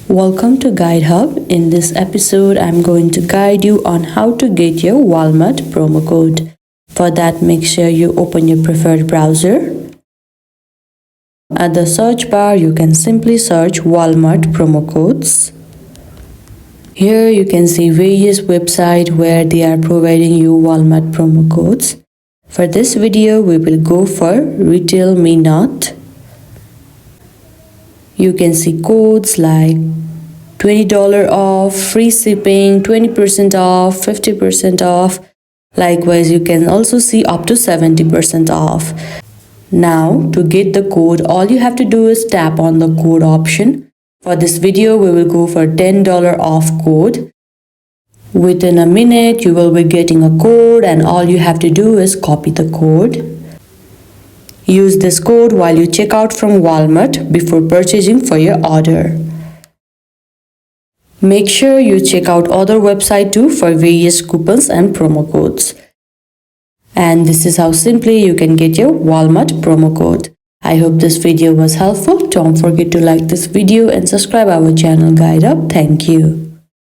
Welcome to Guide Hub. In this episode, I'm going to guide you on how to get your Walmart promo code. For that, make sure you open your preferred browser. At the search bar, you can simply search Walmart promo codes. Here you can see various websites where they are providing you Walmart promo codes. For this video, we will go for Retail Me Not. You can see codes like $20 off, free shipping, 20% off, 50% off. Likewise, you can also see up to 70% off. Now, to get the code, all you have to do is tap on the code option. For this video, we will go for $10 off code. Within a minute, you will be getting a code and all you have to do is copy the code. Use this code while you check out from Walmart before purchasing for your order. Make sure you check out other websites too for various coupons and promo codes. And this is how simply you can get your Walmart promo code. I hope this video was helpful. Don't forget to like this video and subscribe our channel Guide Up. Thank you.